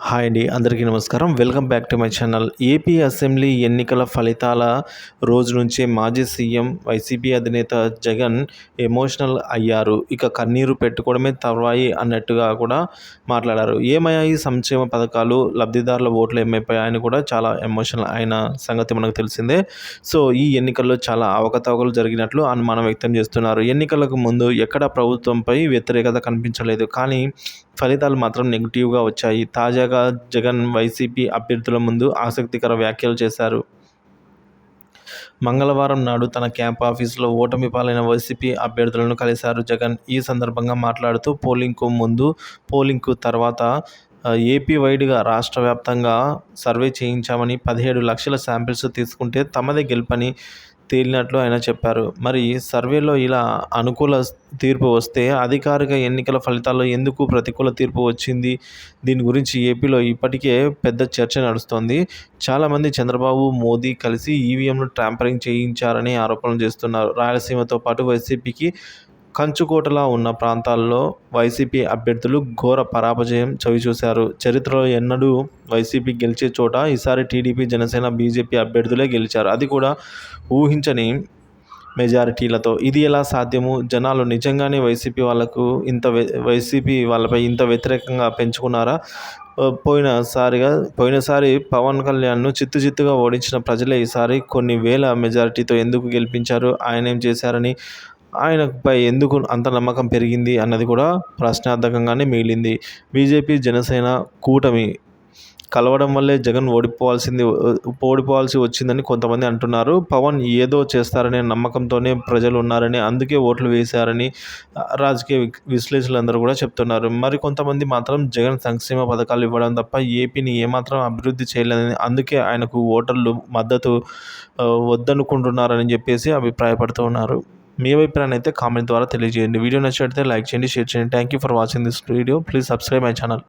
Hi అండి, అందరికీ నమస్కారం. Welcome back to my channel. AP assembly ఎన్నికల ఫలితాల రోజు నుంచే మాజీ సీఎం వైసీపీ అధినేత జగన్ ఎమోషనల్ అయ్యారు. ఇక కన్నీరు పెట్టుకోవడమే తర్వాయి అన్నట్టుగా కూడా మాట్లాడారు. ఏమయ్యాయి సంక్షేమ పథకాలు, లబ్ధిదారుల ఓట్లు ఏమైపోయాయని కూడా చాలా ఎమోషనల్ అయిన సంగతి మనకు తెలిసిందే. సో ఈ ఎన్నికల్లో చాలా అవకతవకలు జరిగినట్లు అనుమానం వ్యక్తం చేస్తున్నారు. ఎన్నికలకు ముందు ఎక్కడ ప్రభుత్వంపై వ్యతిరేకత కనిపించలేదు, కానీ ఫలితాలు మాత్రం నెగిటివ్గా వచ్చాయి. తాజాగా జగన్ వైసీపీ అభ్యర్థుల ముందు ఆసక్తికర వ్యాఖ్యలు చేశారు. మంగళవారం నాడు తన క్యాంప్ ఆఫీసులో ఓటమి పాలైన వైసీపీ అభ్యర్థులను కలిశారు జగన్. ఈ సందర్భంగా మాట్లాడుతూ పోలింగ్కు ముందు, పోలింగ్కు తర్వాత ఏపీ వైడ్గా రాష్ట్ర వ్యాప్తంగా సర్వే చేయించామని, 17 లక్షల శాంపిల్స్ తీసుకుంటే తమదే గెలుపని తేలినట్లు ఆయన చెప్పారు. మరి సర్వేలో ఇలా అనుకూల తీర్పు వస్తే అధికారిక ఎన్నికల ఫలితాల్లో ఎందుకు ప్రతికూల తీర్పు వచ్చింది? దీని గురించి ఏపీలో ఇప్పటికే పెద్ద చర్చ నడుస్తోంది. చాలామంది చంద్రబాబు, మోదీ కలిసి ఈవీఎంలు ట్యాంపరింగ్ చేయించారని ఆరోపణలు చేస్తున్నారు. రాయలసీమతో పాటు వైసీపీకి కంచుకోటలా ఉన్న ప్రాంతాల్లో వైసీపీ అభ్యర్థులు ఘోర పరాజయం చవిచూశారు. చరిత్రలో ఎన్నడూ వైసీపీ గెలిచే చోట ఈసారి టీడీపీ, జనసేన, బీజేపీ అభ్యర్థులే గెలిచారు. అది కూడా ఊహించని మెజారిటీలతో. ఇది ఎలా సాధ్యము? జనాలు నిజంగానే వైసీపీ వాళ్ళపై ఇంత వ్యతిరేకంగా పెంచుకున్నారా? పోయినసారి పవన్ కళ్యాణ్ను చిత్తుగా ఓడించిన ప్రజలే ఈసారి కొన్ని వేల మెజారిటీతో ఎందుకు గెలిపించారు? ఆయనేం చేశారని, ఆయనపై ఎందుకు అంత నమ్మకం పెరిగింది అన్నది కూడా ప్రశ్నార్థకంగానే మిగిలింది. బీజేపీ, జనసేన కూటమి కలవడం వల్లే జగన్ ఓడిపోవాల్సి వచ్చిందని కొంతమంది అంటున్నారు. పవన్ ఏదో చేస్తారనే నమ్మకంతోనే ప్రజలు ఉన్నారని, అందుకే ఓట్లు వేశారని రాజకీయ విశ్లేషకులందరూ కూడా చెప్తున్నారు. మరికొంతమంది మాత్రం జగన్ సంక్షేమ పథకాలు ఇవ్వడం తప్ప ఏపీని ఏమాత్రం అభివృద్ధి చేయలేదని, అందుకే ఆయనకు ఓటర్లు మద్దతు వద్దనుకుంటున్నారని చెప్పేసి అభిప్రాయపడుతూ ఉన్నారు. మీ అభిప్రాయాన్ని అయితే కామెంట్ ద్వారా తెలియజేయండి. వీడియో నచ్చినట్లయితే లైక్ చేయండి, షేర్ చేయండి. Thank you for watching this video. Please subscribe my channel.